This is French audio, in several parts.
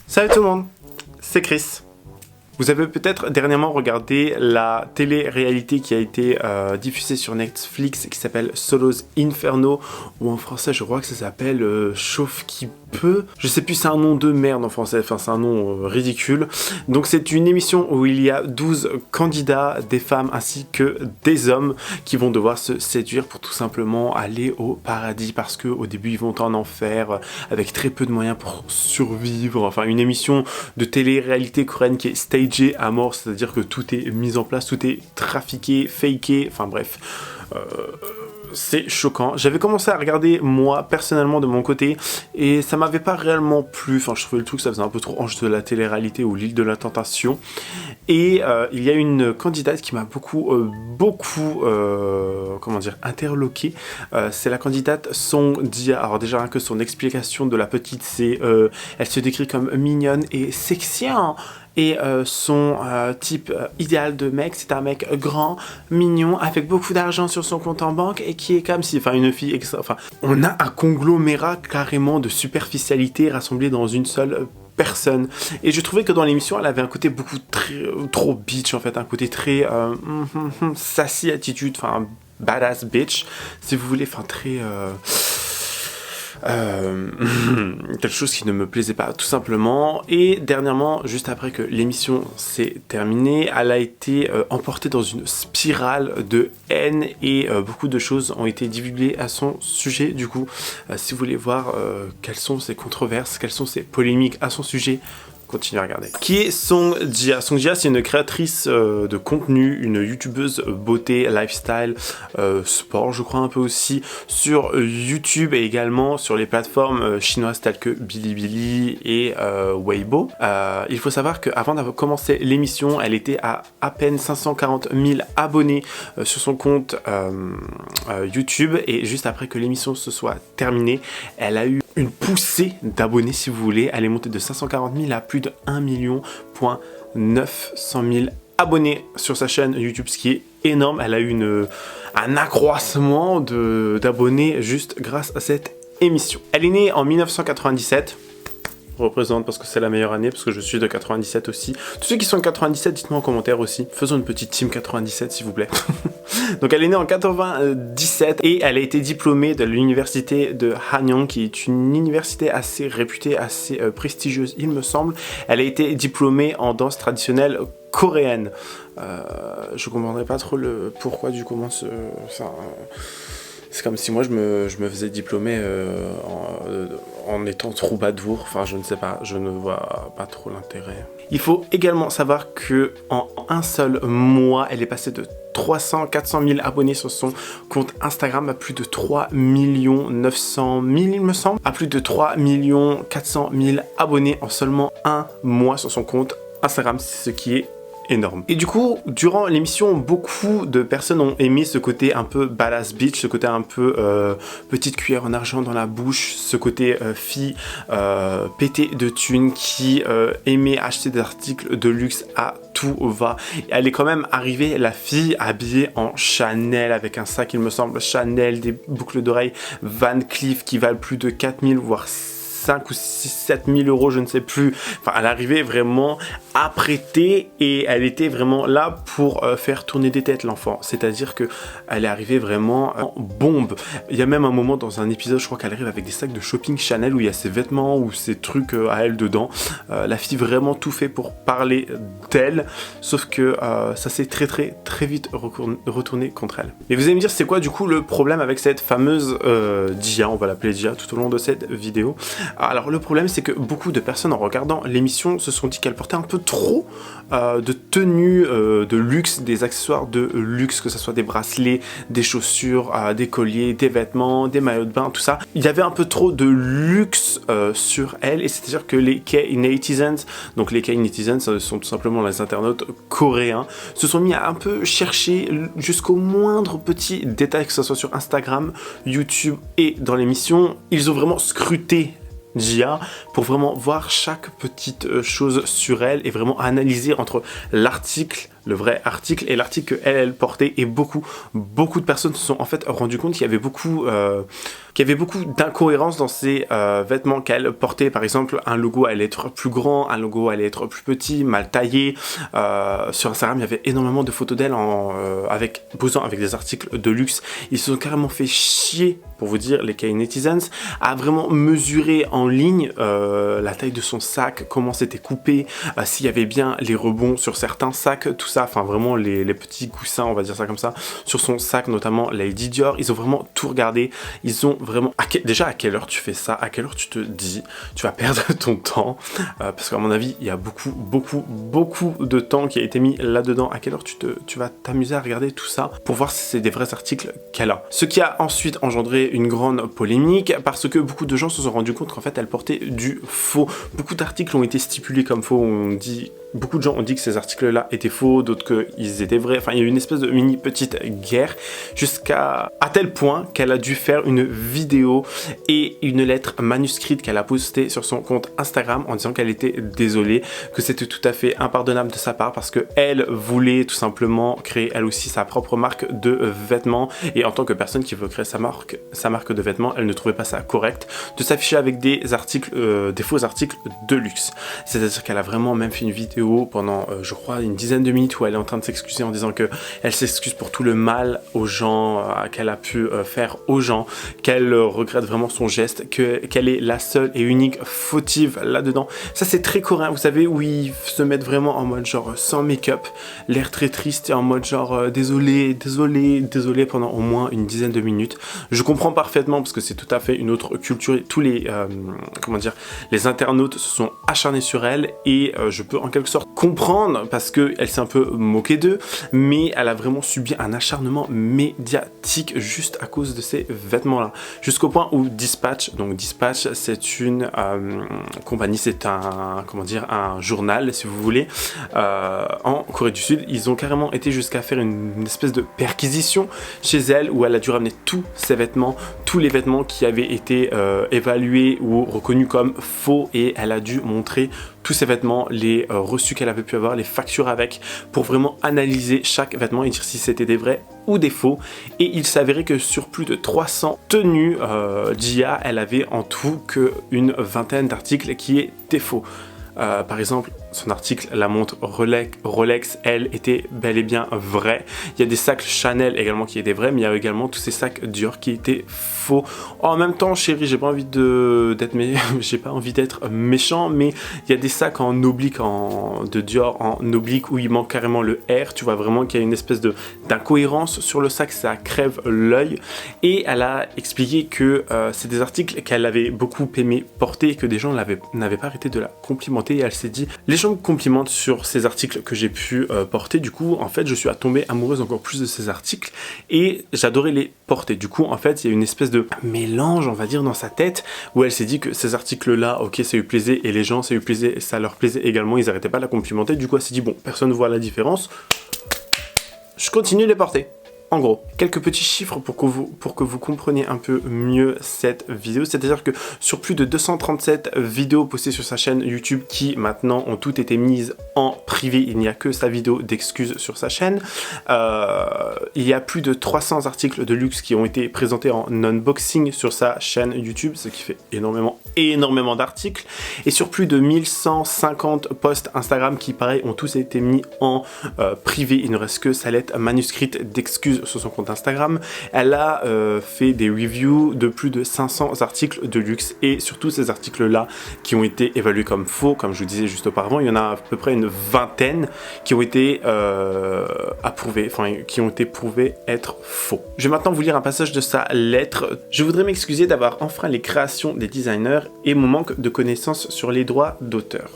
Salut tout le monde, c'est Chris. Vous avez peut-être dernièrement regardé la télé-réalité qui a été diffusée sur Netflix qui s'appelle Solo's Inferno, ou en français je crois que ça s'appelle Chauffe qui peut. Je sais plus, c'est un nom de merde en français, enfin c'est un nom ridicule. Donc c'est une émission où il y a 12 candidats, des femmes ainsi que des hommes qui vont devoir se séduire pour tout simplement aller au paradis, parce qu'au début ils vont en enfer avec très peu de moyens pour survivre. Enfin une émission de télé-réalité coréenne qui est stagée à mort, c'est-à-dire que tout est mis en place, tout est trafiqué, faké, enfin bref. C'est choquant. J'avais commencé à regarder moi personnellement de mon côté et ça m'avait pas réellement plu. Enfin, je trouvais le truc, ça faisait un peu trop ange de la télé-réalité ou l'île de la tentation. Et il y a une candidate qui m'a beaucoup comment dire, interloqué. C'est la candidate Song Dia. Alors déjà rien que son explication de la petite, c'est elle se décrit comme mignonne et sexy, hein. Et son type idéal de mec, c'est un mec grand, mignon, avec beaucoup d'argent sur son compte en banque et qui est comme si, enfin une fille extra, enfin on a un conglomérat carrément de superficialité rassemblé dans une seule personne. Et je trouvais que dans l'émission elle avait un côté beaucoup trop bitch en fait, un côté très sassy attitude, enfin badass bitch si vous voulez, enfin très quelque chose qui ne me plaisait pas tout simplement. Et dernièrement, juste après que l'émission s'est terminée, elle a été emportée dans une spirale de haine et beaucoup de choses ont été divulguées à son sujet. Du coup, si vous voulez voir quelles sont ces controverses, quelles sont ces polémiques à son sujet, continuez à regarder. Qui est Song Dia? Song Dia, c'est une créatrice de contenu, une youtubeuse beauté, lifestyle, sport, je crois un peu aussi, sur YouTube et également sur les plateformes chinoises telles que Bilibili et Weibo. Il faut savoir qu'avant d'avoir commencé l'émission, elle était à peine 540 000 abonnés sur son compte YouTube, et juste après que l'émission se soit terminée, elle a eu une poussée d'abonnés si vous voulez. Elle est montée de 540 000 à plus de 1,9 million abonnés sur sa chaîne YouTube, ce qui est énorme. Elle a eu un accroissement d'abonnés juste grâce à cette émission. Elle est née en 1997. Représente parce que c'est la meilleure année, parce que je suis de 97 aussi. Tous ceux qui sont de 97, dites-moi en commentaire aussi. Faisons une petite team 97 s'il vous plaît. Donc elle est née en 97 et elle a été diplômée de l'université de Hanyang, qui est une université assez réputée, assez prestigieuse il me semble. Elle a été diplômée en danse traditionnelle coréenne. Je comprendrais pas trop le pourquoi du comment c'est comme si moi je me faisais diplômer en étant troubadour, enfin je ne sais pas, je ne vois pas trop l'intérêt. Il faut également savoir que en un seul mois, elle est passée de 400 000 abonnés sur son compte Instagram à plus de 3 900 000 il me semble, à plus de 3 400 000 abonnés en seulement un mois sur son compte Instagram, ce qui est énorme. Et du coup, durant l'émission, beaucoup de personnes ont aimé ce côté un peu badass bitch, ce côté un peu petite cuillère en argent dans la bouche, ce côté fille pétée de thunes qui aimait acheter des articles de luxe à tout va. Elle est quand même arrivée, la fille, habillée en Chanel, avec un sac, il me semble, Chanel, des boucles d'oreilles Van Cleef qui valent plus de 4 000 voire 5 ou 6, 7 000 euros, je ne sais plus. Enfin, elle arrivait vraiment apprêtée et elle était vraiment là pour faire tourner des têtes l'enfant. C'est-à-dire que elle est arrivée vraiment en bombe. Il y a même un moment dans un épisode, je crois qu'elle arrive avec des sacs de shopping Chanel où il y a ses vêtements ou ses trucs à elle dedans. La fille vraiment tout fait pour parler d'elle, sauf que ça s'est très vite retourné contre elle. Et vous allez me dire, c'est quoi du coup le problème avec cette fameuse Dia, on va l'appeler Dia tout au long de cette vidéo. Alors le problème, c'est que beaucoup de personnes en regardant l'émission se sont dit qu'elle portait un peu trop de tenues de luxe, des accessoires de luxe, que ce soit des bracelets, des chaussures, des colliers, des vêtements, des maillots de bain, tout ça. Il y avait un peu trop de luxe sur elle, et c'est-à-dire que les K-netizens, donc les K-netizens sont tout simplement les internautes coréens, se sont mis à un peu chercher jusqu'au moindre petit détail, que ce soit sur Instagram, YouTube et dans l'émission. Ils ont vraiment scruté Dia pour vraiment voir chaque petite chose sur elle et vraiment analyser entre l'article, le vrai article et l'article qu'elle portait, et beaucoup de personnes se sont en fait rendu compte qu'il y avait beaucoup d'incohérences dans ces vêtements qu'elle portait. Par exemple, un logo allait être plus grand, un logo allait être plus petit, mal taillé. Sur Instagram, il y avait énormément de photos d'elle posant avec des articles de luxe. Ils se sont carrément fait chier, pour vous dire, les K-netizens, à vraiment mesurer en ligne la taille de son sac, comment c'était coupé, s'il y avait bien les rebonds sur certains sacs, tout ça, enfin vraiment les petits coussins, on va dire ça comme ça, sur son sac, notamment Lady Dior. Ils ont vraiment tout regardé. Ils ont vraiment... Déjà, à quelle heure tu fais ça? À quelle heure tu te dis tu vas perdre ton temps? Parce qu'à mon avis, il y a beaucoup de temps qui a été mis là-dedans. À quelle heure tu vas t'amuser à regarder tout ça pour voir si c'est des vrais articles qu'elle a? Ce qui a ensuite engendré une grande polémique parce que beaucoup de gens se sont rendus compte qu'en fait, elle portait du faux. Beaucoup d'articles ont été stipulés comme faux. Beaucoup de gens ont dit que ces articles-là étaient faux, d'autres qu'ils étaient vrais. Enfin, il y a eu une espèce de mini petite guerre jusqu'à tel point qu'elle a dû faire une vidéo et une lettre manuscrite qu'elle a postée sur son compte Instagram en disant qu'elle était désolée, que c'était tout à fait impardonnable de sa part parce qu'elle voulait tout simplement créer elle aussi sa propre marque de vêtements, et en tant que personne qui veut créer sa marque de vêtements, elle ne trouvait pas ça correct de s'afficher avec des faux articles de luxe. C'est-à-dire qu'elle a vraiment même fait une vidéo pendant je crois une dizaine de minutes où elle est en train de s'excuser en disant que elle s'excuse pour tout le mal aux gens qu'elle a pu faire aux gens, qu'elle regrette vraiment son geste, qu'elle est la seule et unique fautive là-dedans. Ça c'est très coréen, vous savez, où ils se mettent vraiment en mode genre sans make-up, l'air très triste et en mode genre désolé pendant au moins une dizaine de minutes. Je comprends parfaitement parce que c'est tout à fait une autre culture. Tous les les internautes se sont acharnés sur elle et je peux en quelque sorte comprendre parce qu'elle s'est un peu moquée d'eux, mais elle a vraiment subi un acharnement médiatique juste à cause de ces vêtements-là. Jusqu'au point où Dispatch c'est une compagnie, c'est un journal si vous voulez, en Corée du Sud, ils ont carrément été jusqu'à faire une espèce de perquisition chez elle où elle a dû ramener tous ses vêtements, tous les vêtements qui avaient été évalués ou reconnus comme faux, et elle a dû montrer tous ces vêtements, les reçus qu'elle avait pu avoir, les factures avec, pour vraiment analyser chaque vêtement et dire si c'était des vrais ou des faux. Et il s'avérait que sur plus de 300 tenues Jia, elle avait en tout qu'une vingtaine d'articles qui étaient faux. Par exemple, son article, la montre Rolex, elle, était bel et bien vraie. Il y a des sacs Chanel également qui étaient vrais, mais il y a également tous ces sacs Dior qui étaient faux. En même temps, chérie, j'ai pas envie d'être méchant, mais il y a des sacs en oblique, de Dior en oblique où il manque carrément le R. Tu vois vraiment qu'il y a une espèce d'incohérence sur le sac, ça crève l'œil. Et elle a expliqué que c'est des articles qu'elle avait beaucoup aimé porter et que des gens n'avaient pas arrêté de la complimenter. Et elle s'est dit, les gens me complimentent sur ces articles que j'ai pu porter, du coup en fait je suis tombée amoureuse encore plus de ces articles et j'adorais les porter. Du coup en fait il y a une espèce de mélange on va dire dans sa tête où elle s'est dit que ces articles là, ok, ça lui plaisait et les gens ça leur plaisait également, ils arrêtaient pas de la complimenter. Du coup elle s'est dit bon, personne ne voit la différence, je continue de les porter. En gros, quelques petits chiffres pour que vous compreniez un peu mieux cette vidéo. C'est-à-dire que sur plus de 237 vidéos postées sur sa chaîne YouTube qui maintenant ont toutes été mises en privé, il n'y a que sa vidéo d'excuses sur sa chaîne. Il y a plus de 300 articles de luxe qui ont été présentés en unboxing sur sa chaîne YouTube, ce qui fait énormément d'articles. Et sur plus de 1150 posts Instagram qui, pareil, ont tous été mis en privé. Il ne reste que sa lettre manuscrite d'excuses sur son compte Instagram. Elle a fait des reviews de plus de 500 articles de luxe, et surtout ces articles-là qui ont été évalués comme faux, comme je vous disais juste auparavant, il y en a à peu près une vingtaine qui ont été approuvés, qui ont été prouvés être faux. Je vais maintenant vous lire un passage de sa lettre. Je voudrais m'excuser d'avoir enfreint les créations des designers et mon manque de connaissances sur les droits d'auteur.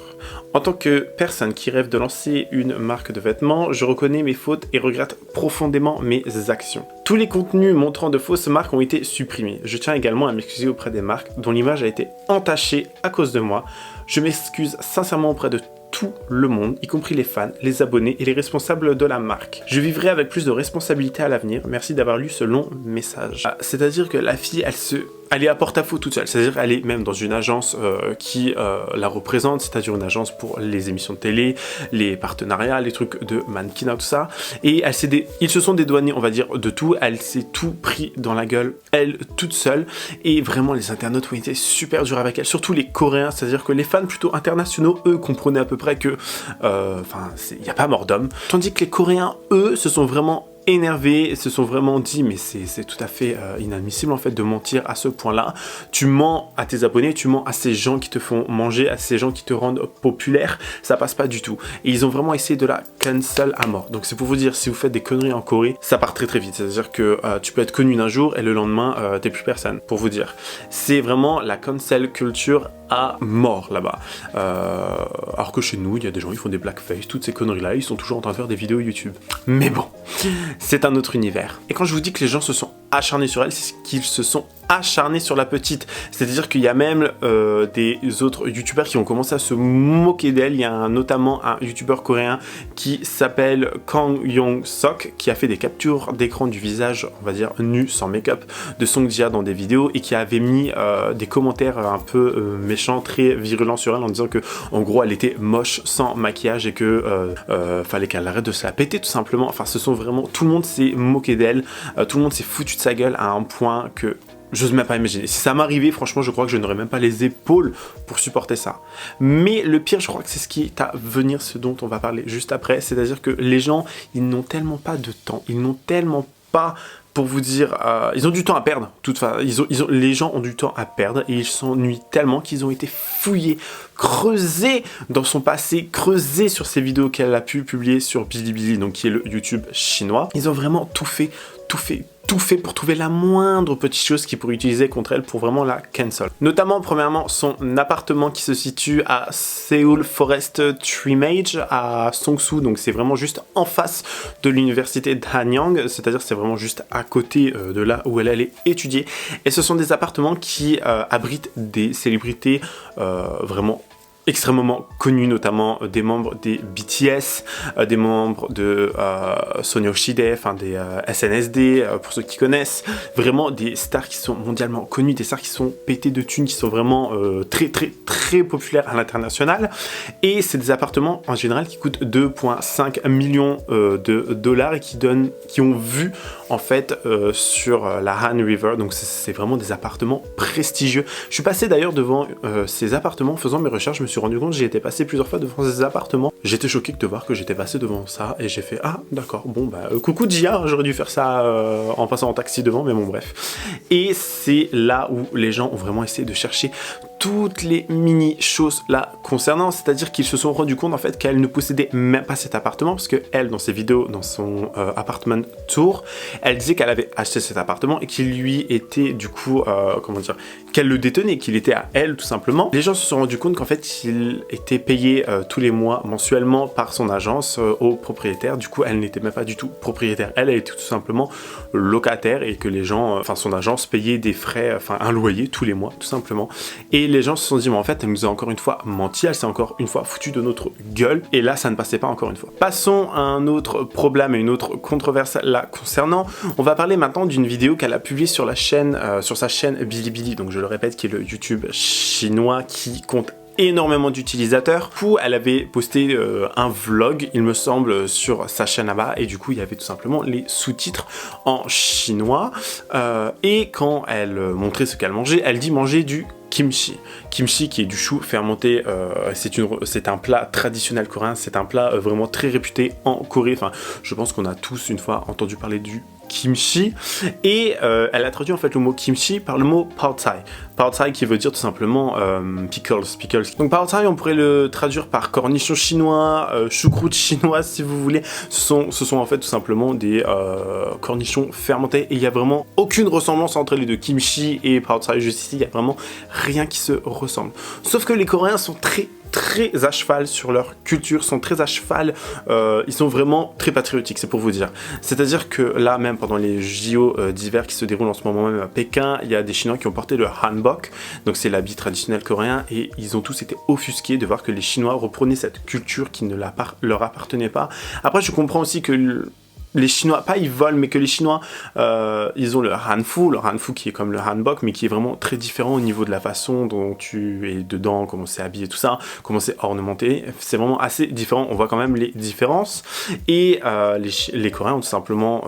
En tant que personne qui rêve de lancer une marque de vêtements, je reconnais mes fautes et regrette profondément mes actions. Tous les contenus montrant de fausses marques ont été supprimés. Je tiens également à m'excuser auprès des marques dont l'image a été entachée à cause de moi. Je m'excuse sincèrement auprès de tout le monde, y compris les fans, les abonnés et les responsables de la marque. Je vivrai avec plus de responsabilité à l'avenir. Merci d'avoir lu ce long message. C'est-à-dire que la fille, elle est à porte-à-faux toute seule, c'est-à-dire elle est même dans une agence qui la représente, c'est-à-dire une agence pour les émissions de télé, les partenariats, les trucs de mannequinat, tout ça, et ils se sont dédouanés, on va dire, de tout, elle s'est tout pris dans la gueule, elle, toute seule, et vraiment les internautes ont été super durs avec elle, surtout les Coréens, c'est-à-dire que les fans plutôt internationaux, eux, comprenaient à peu près que, il n'y a pas mort d'homme, tandis que les Coréens, eux, se sont vraiment énervés, se sont vraiment dit mais c'est tout à fait inadmissible en fait de mentir à ce point-là. Tu mens à tes abonnés, tu mens à ces gens qui te font manger, à ces gens qui te rendent populaire, ça passe pas du tout. Et ils ont vraiment essayé de la cancel à mort. Donc c'est pour vous dire, si vous faites des conneries en Corée, ça part très très vite. C'est-à-dire que tu peux être connu d'un jour et le lendemain t'es plus personne, pour vous dire. C'est vraiment la cancel culture à mort là-bas. Alors que chez nous, il y a des gens, ils font des blackface, toutes ces conneries-là, ils sont toujours en train de faire des vidéos YouTube. Mais bon, c'est un autre univers. Et quand je vous dis que les gens se sont acharnés sur elle, c'est qu'ils se sont acharnés sur la petite. C'est-à-dire qu'il y a même des autres youtubeurs qui ont commencé à se moquer d'elle. Il y a notamment un youtubeur coréen qui s'appelle Kang Yong-sok qui a fait des captures d'écran du visage, on va dire nu, sans make-up, de Song Ji-hye dans des vidéos et qui avait mis des commentaires un peu méchants, très virulents sur elle en disant que en gros elle était moche sans maquillage et que fallait qu'elle arrête de se la péter tout simplement. Enfin ce sont vraiment, tout le monde s'est moqué d'elle, tout le monde s'est foutu de sa gueule à un point que j'ose même pas imaginer. Si ça m'arrivait, franchement, je crois que je n'aurais même pas les épaules pour supporter ça. Mais le pire, je crois que c'est ce qui est à venir, ce dont on va parler juste après. C'est-à-dire que les gens, ils n'ont tellement pas de temps, ils n'ont tellement pas, pour vous dire, ils ont du temps à perdre. Les gens ont du temps à perdre et ils s'ennuient tellement qu'ils ont été fouillés, creusés dans son passé, creusés sur ces vidéos qu'elle a pu publier sur Bilibili, donc qui est le YouTube chinois. Ils ont vraiment tout fait pour trouver la moindre petite chose qu'ils pourraient utiliser contre elle pour vraiment la cancel. Notamment, premièrement, son appartement qui se situe à Seoul Forest Trimage à Songsu, donc c'est vraiment juste en face de l'université d'Hanyang, c'est-à-dire c'est vraiment juste à côté de là où elle allait étudier. Et ce sont des appartements qui abritent des célébrités vraiment extrêmement connus, notamment des membres des BTS, des membres de Sonyeoshide, enfin des SNSD, pour ceux qui connaissent, vraiment des stars qui sont mondialement connues, des stars qui sont pétées de thunes, qui sont vraiment très populaires à l'international, et c'est des appartements en général qui coûtent 2,5 millions de dollars et qui ont vu en fait sur la Han River, donc c'est vraiment des appartements prestigieux. Je suis passé d'ailleurs devant ces appartements en faisant mes recherches, je me suis rendu compte, j'y étais passé plusieurs fois devant ces appartements. J'étais choqué de voir que j'étais passé devant ça et j'ai fait ah d'accord, bon bah coucou Gia, j'aurais dû faire ça en passant en taxi devant, mais bon bref. Et c'est là où les gens ont vraiment essayé de chercher toutes les mini choses là concernant, c'est-à-dire qu'ils se sont rendus compte en fait qu'elle ne possédait même pas cet appartement, parce que elle, dans ses vidéos, dans son apartment tour, elle disait qu'elle avait acheté cet appartement et qu'il lui était du coup, comment dire, qu'elle le détenait, qu'il était à elle tout simplement. Les gens se sont rendus compte qu'en fait il était payé tous les mois mensuellement par son agence au propriétaire, du coup elle n'était même pas du tout propriétaire, elle était tout simplement locataire et que les gens, enfin son agence payait des frais, enfin un loyer tous les mois tout simplement. Et les gens se sont dit mais en fait elle nous a encore une fois menti, elle s'est encore une fois foutue de notre gueule, et là ça ne passait pas encore une fois. Passons à un autre problème et une autre controverse là concernant. On va parler maintenant d'une vidéo qu'elle a publiée sur la chaîne, sur sa chaîne Bilibili, donc je le répète, qui est le YouTube chinois qui compte énormément d'utilisateurs. Du coup, elle avait posté un vlog, il me semble, sur sa chaîne là-bas, et du coup, il y avait tout simplement les sous-titres en chinois. Et quand elle montrait ce qu'elle mangeait, elle dit manger du kimchi. Kimchi qui est du chou fermenté, c'est un plat traditionnel coréen, c'est un plat vraiment très réputé en Corée. Enfin, je pense qu'on a tous une fois entendu parler du kimchi, et elle a traduit en fait le mot kimchi par le mot pad thai. Pad thai qui veut dire tout simplement pickles. Donc pad thai, on pourrait le traduire par cornichon chinois, choucroute chinoise si vous voulez. Ce sont en fait tout simplement des cornichons fermentés, et il y a vraiment aucune ressemblance entre les deux, kimchi et pad thai. Juste ici, il y a vraiment rien qui se ressemble. Sauf que les Coréens sont très à cheval sur leur culture, sont très à cheval, ils sont vraiment très patriotiques, c'est pour vous dire. C'est-à-dire que là, même pendant les JO d'hiver qui se déroulent en ce moment même à Pékin, il y a des Chinois qui ont porté le hanbok, donc c'est l'habit traditionnel coréen, et ils ont tous été offusqués de voir que les Chinois reprenaient cette culture qui ne leur appartenait pas. Après, je comprends aussi que les Chinois, pas ils volent, mais que les Chinois, ils ont le hanfu qui est comme le hanbok, mais qui est vraiment très différent au niveau de la façon dont tu es dedans, comment c'est habillé, tout ça, comment c'est ornementé. C'est vraiment assez différent, on voit quand même les différences. Et les Coréens ont tout simplement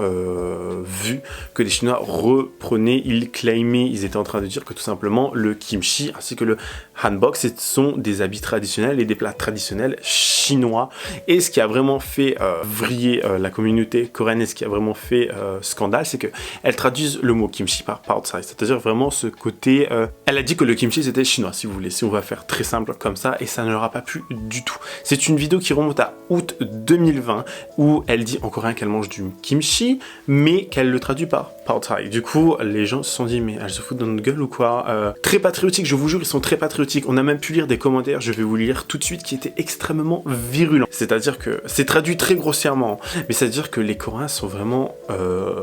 vu que les Chinois reprenaient, ils claimaient, ils étaient en train de dire que tout simplement le kimchi ainsi que le hanbok, ce sont des habits traditionnels et des plats traditionnels chinois. Et ce qui a vraiment fait vriller la communauté coréenne et ce qui a vraiment fait scandale, c'est qu'elle traduise le mot kimchi par outside, c'est-à-dire vraiment ce côté... elle a dit que le kimchi c'était chinois, si vous voulez, si on va faire très simple comme ça, et ça ne leur a pas plu du tout. C'est une vidéo qui remonte à août 2020, où elle dit en coréen qu'elle mange du kimchi, mais qu'elle le traduit par outside. Du coup, les gens se sont dit, mais elle se fout dans notre gueule ou quoi? Très patriotique, je vous jure, ils sont très patriotiques. On a même pu lire des commentaires, je vais vous lire tout de suite, qui étaient extrêmement virulents. C'est-à-dire que c'est traduit très grossièrement, mais c'est-à-dire que les Coréens sont vraiment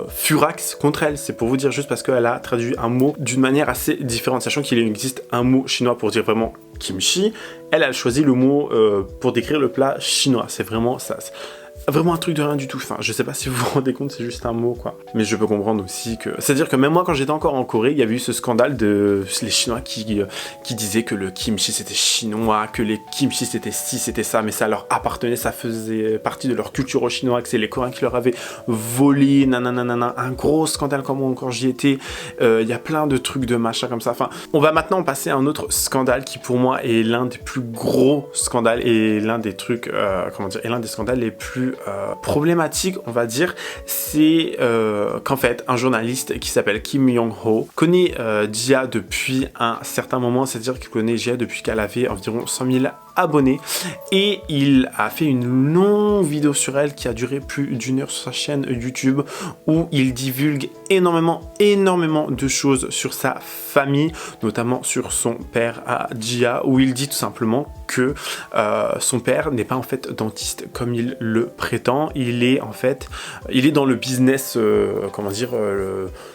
furax contre elle. C'est pour vous dire juste parce qu'elle a traduit un mot d'une manière assez différente, sachant qu'il existe un mot chinois pour dire vraiment kimchi. Elle a choisi le mot pour décrire le plat chinois. C'est vraiment ça. Vraiment un truc de rien du tout. Enfin, je sais pas si vous vous rendez compte, c'est juste un mot, quoi. Mais je peux comprendre aussi que... C'est-à-dire que même moi, quand j'étais encore en Corée, il y avait eu ce scandale de les Chinois qui disaient que le kimchi c'était chinois, que les kimchi c'était ci, c'était ça, mais ça leur appartenait, ça faisait partie de leur culture aux Chinois, que c'est les Coréens qui leur avaient volé, nanana, un gros scandale quand j'y étais. Il y a plein de trucs de machin comme ça. Enfin, on va maintenant passer à un autre scandale qui pour moi est l'un des plus gros scandales et l'un des trucs, et l'un des scandales les plus problématique, on va dire, c'est qu'en fait un journaliste qui s'appelle Kim Yong-ho connaît Jia depuis un certain moment, c'est-à-dire qu'il connaît Jia depuis qu'elle avait environ 100 000 abonnés, et il a fait une longue vidéo sur elle qui a duré plus d'1 heure sur sa chaîne YouTube, où il divulgue énormément de choses sur sa famille, notamment sur son père à Jia, où il dit tout simplement que son père n'est pas en fait dentiste comme il le prétend. Il est dans le business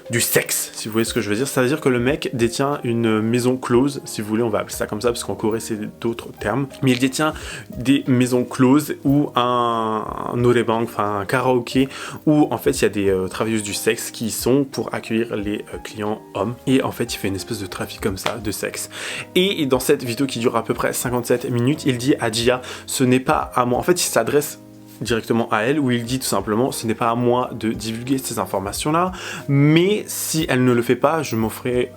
du sexe, si vous voyez ce que je veux dire. C'est-à-dire que le mec détient une maison close, si vous voulez, on va appeler ça comme ça parce qu'en Corée c'est d'autres termes, mais il détient des maisons closes ou un noraebang, enfin un karaoké, où en fait il y a des travailleuses du sexe qui y sont pour accueillir les clients hommes, et en fait il fait une espèce de trafic comme ça de sexe. Et dans cette vidéo qui dure à peu près 57 minutes, il dit à Jia, ce n'est pas à moi, en fait il s'adresse directement à elle, où il dit tout simplement, ce n'est pas à moi de divulguer ces informations là, mais si elle ne le fait pas, je m'offrirai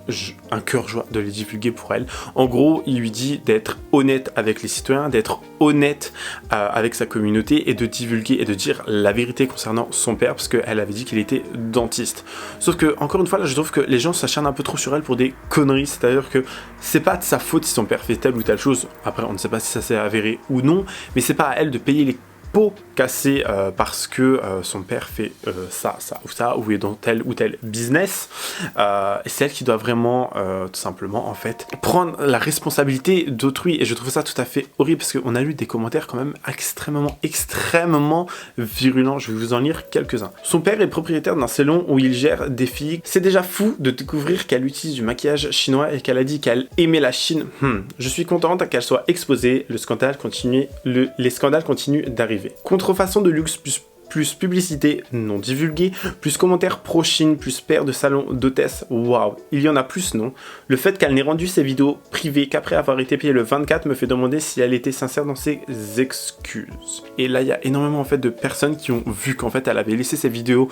un cœur joie de les divulguer pour elle. En gros, il lui dit d'être honnête avec les citoyens, d'être honnête avec sa communauté, et de divulguer et de dire la vérité concernant son père, parce qu'elle avait dit qu'il était dentiste. Sauf que, encore une fois, là je trouve que les gens s'acharnent un peu trop sur elle pour des conneries, c'est-à-dire que c'est pas de sa faute si son père fait telle ou telle chose. Après on ne sait pas si ça s'est avéré ou non, mais c'est pas à elle de payer les pots cassés parce que son père fait ça ou ça, ou est dans tel ou tel business, et c'est elle qui doit vraiment tout simplement en fait prendre la responsabilité d'autrui. Et je trouve ça tout à fait horrible parce qu'on a lu des commentaires quand même extrêmement virulents. Je vais vous en lire quelques-uns. Son père est propriétaire d'un salon où il gère des filles. C'est déjà fou de découvrir qu'elle utilise du maquillage chinois et qu'elle a dit qu'elle aimait la Chine. Je suis contente qu'elle soit exposée. Les scandales continuent d'arriver. Contrefaçon de luxe plus publicité non divulguée, plus commentaires pro-Chine, plus paires de salons d'hôtesse, waouh, il y en a plus, non? Le fait qu'elle n'ait rendu ses vidéos privées qu'après avoir été payée le 24 me fait demander si elle était sincère dans ses excuses. Et là, il y a énormément en fait de personnes qui ont vu qu'en fait elle avait laissé ses vidéos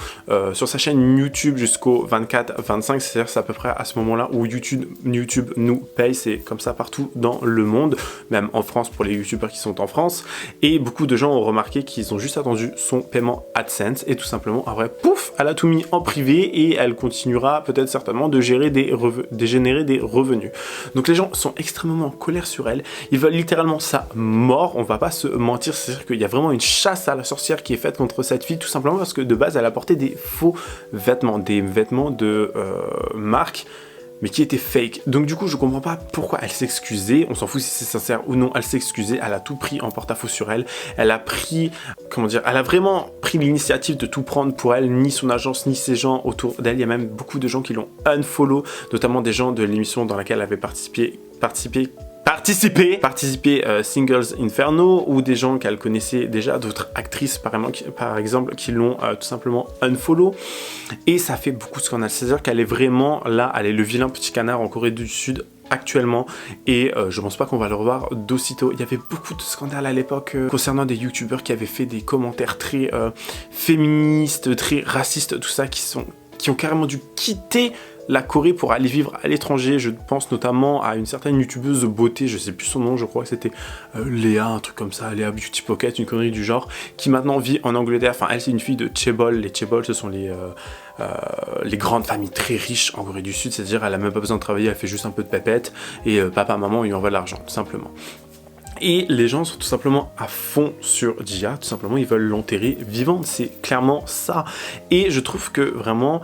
sur sa chaîne YouTube jusqu'au 24-25, c'est-à-dire c'est à peu près à ce moment-là où YouTube nous paye, c'est comme ça partout dans le monde, même en France pour les youtubeurs qui sont en France, et beaucoup de gens ont remarqué qu'ils ont juste attendu son paiement AdSense, et tout simplement après pouf, elle a tout mis en privé, et elle continuera peut-être certainement de générer des revenus. Donc les gens sont extrêmement en colère sur elle, ils veulent littéralement sa mort, on va pas se mentir, c'est-à-dire qu'il y a vraiment une chasse à la sorcière qui est faite contre cette fille, tout simplement parce que de base elle a porté des faux vêtements, des vêtements de marque, mais qui était fake. Donc du coup je comprends pas pourquoi elle s'excusait, on s'en fout si c'est sincère ou non, elle s'excusait, elle a tout pris en porte-à-faux sur elle, elle a pris, elle a vraiment pris l'initiative de tout prendre pour elle, ni son agence, ni ses gens autour d'elle. Il y a même beaucoup de gens qui l'ont unfollow, notamment des gens de l'émission dans laquelle elle avait participé participer Singles Inferno, ou des gens qu'elle connaissait déjà, d'autres actrices par exemple qui l'ont tout simplement unfollow, et ça fait beaucoup de scandale. C'est-à-dire qu'elle est vraiment là, elle est le vilain petit canard en Corée du Sud actuellement, et je pense pas qu'on va le revoir d'aussitôt. Il y avait beaucoup de scandales à l'époque concernant des youtubeurs qui avaient fait des commentaires très féministes, très racistes, tout ça, qui ont carrément dû quitter la Corée pour aller vivre à l'étranger. Je pense notamment à une certaine youtubeuse de beauté, je sais plus son nom, je crois que c'était Léa, un truc comme ça, Léa Beauty Pocket, une connerie du genre, qui maintenant vit en Angleterre. Enfin, elle, c'est une fille de Chaebol. Les Chaebol, ce sont les grandes familles très riches en Corée du Sud, c'est-à-dire elle a même pas besoin de travailler, elle fait juste un peu de pépette, et papa, maman, lui envoie de l'argent, tout simplement. Et les gens sont tout simplement à fond sur Jia, tout simplement ils veulent l'enterrer vivante, c'est clairement ça. Et je trouve que vraiment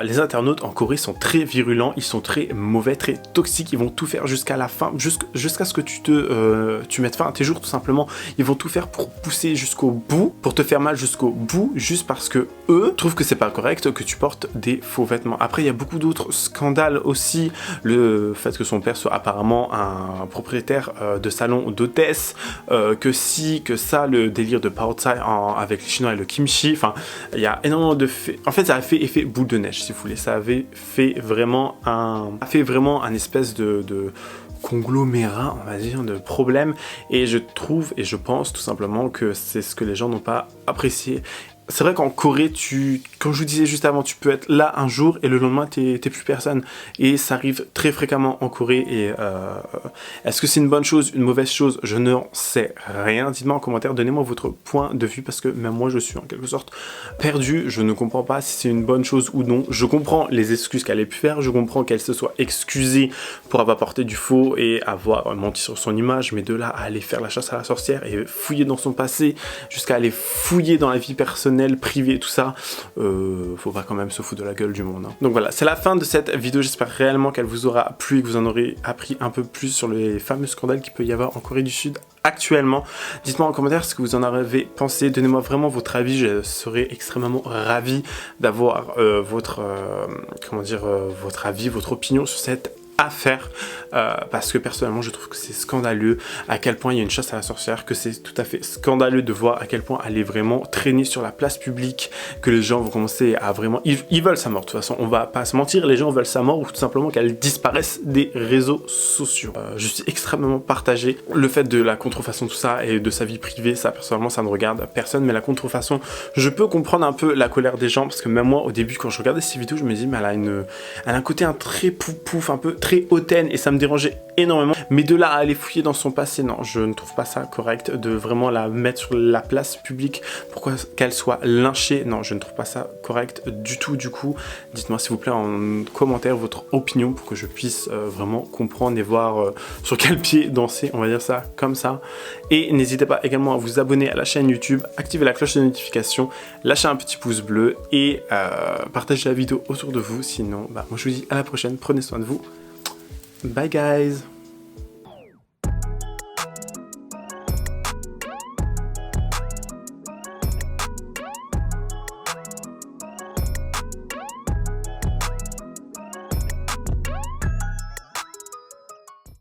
les internautes en Corée sont très virulents, ils sont très mauvais, très toxiques, ils vont tout faire jusqu'à la fin, jusqu'à ce que tu mettes fin à tes jours tout simplement. Ils vont tout faire pour pousser jusqu'au bout, pour te faire mal jusqu'au bout, juste parce que eux trouvent que c'est pas correct que tu portes des faux vêtements. Après il y a beaucoup d'autres scandales aussi, le fait que son père soit apparemment un propriétaire de salon d'hôtesse, que si, que ça, le délire de Pao Tsai avec les Chinois et le kimchi, enfin, il y a énormément de faits. En fait, ça a fait effet boule de neige, si vous voulez. Ça avait fait vraiment un espèce de conglomérat, on va dire, de problèmes. Et je trouve, et je pense tout simplement que c'est ce que les gens n'ont pas apprécié. C'est vrai qu'en Corée, comme je vous disais juste avant, tu peux être là un jour et le lendemain, t'es plus personne. Et ça arrive très fréquemment en Corée. Et est-ce que c'est une bonne chose, une mauvaise chose? Je n'en sais rien. Dites-moi en commentaire, donnez-moi votre point de vue, parce que même moi, je suis en quelque sorte perdu. Je ne comprends pas si c'est une bonne chose ou non. Je comprends les excuses qu'elle ait pu faire. Je comprends qu'elle se soit excusée pour avoir porté du faux et avoir menti sur son image. Mais de là à aller faire la chasse à la sorcière et fouiller dans son passé, jusqu'à aller fouiller dans la vie personnelle, privée, tout ça, faut pas quand même se foutre de la gueule du monde, hein. Donc voilà, c'est la fin de cette vidéo. J'espère réellement qu'elle vous aura plu et que vous en aurez appris un peu plus sur les fameux scandales qu'il peut y avoir en Corée du Sud actuellement. Dites-moi en commentaire ce que vous en avez pensé. Donnez-moi vraiment votre avis. Je serais extrêmement ravi d'avoir votre avis, votre opinion sur cette affaire, parce que personnellement je trouve que c'est scandaleux à quel point il y a une chasse à la sorcière, que c'est tout à fait scandaleux de voir à quel point elle est vraiment traînée sur la place publique, que les gens vont commencer à vraiment... Ils veulent sa mort, de toute façon, on va pas se mentir, les gens veulent sa mort, ou tout simplement qu'elle disparaisse des réseaux sociaux. Je suis extrêmement partagé. Le fait de la contrefaçon, tout ça, et de sa vie privée, ça personnellement ça ne regarde personne, mais la contrefaçon, je peux comprendre un peu la colère des gens, parce que même moi au début quand je regardais ces vidéos, je me dis mais elle a un côté très pouf, un peu très hautaine, et ça me dérangeait énormément. Mais de là à aller fouiller dans son passé, non, je ne trouve pas ça correct. De vraiment la mettre sur la place publique, pourquoi qu'elle soit lynchée, non, je ne trouve pas ça correct du tout. Du coup, dites-moi s'il vous plaît en commentaire votre opinion pour que je puisse vraiment comprendre et voir sur quel pied danser, on va dire ça comme ça. Et n'hésitez pas également à vous abonner à la chaîne YouTube, activer la cloche de notification, lâcher un petit pouce bleu et partager la vidéo autour de vous. Sinon, moi je vous dis à la prochaine, prenez soin de vous. Bye guys!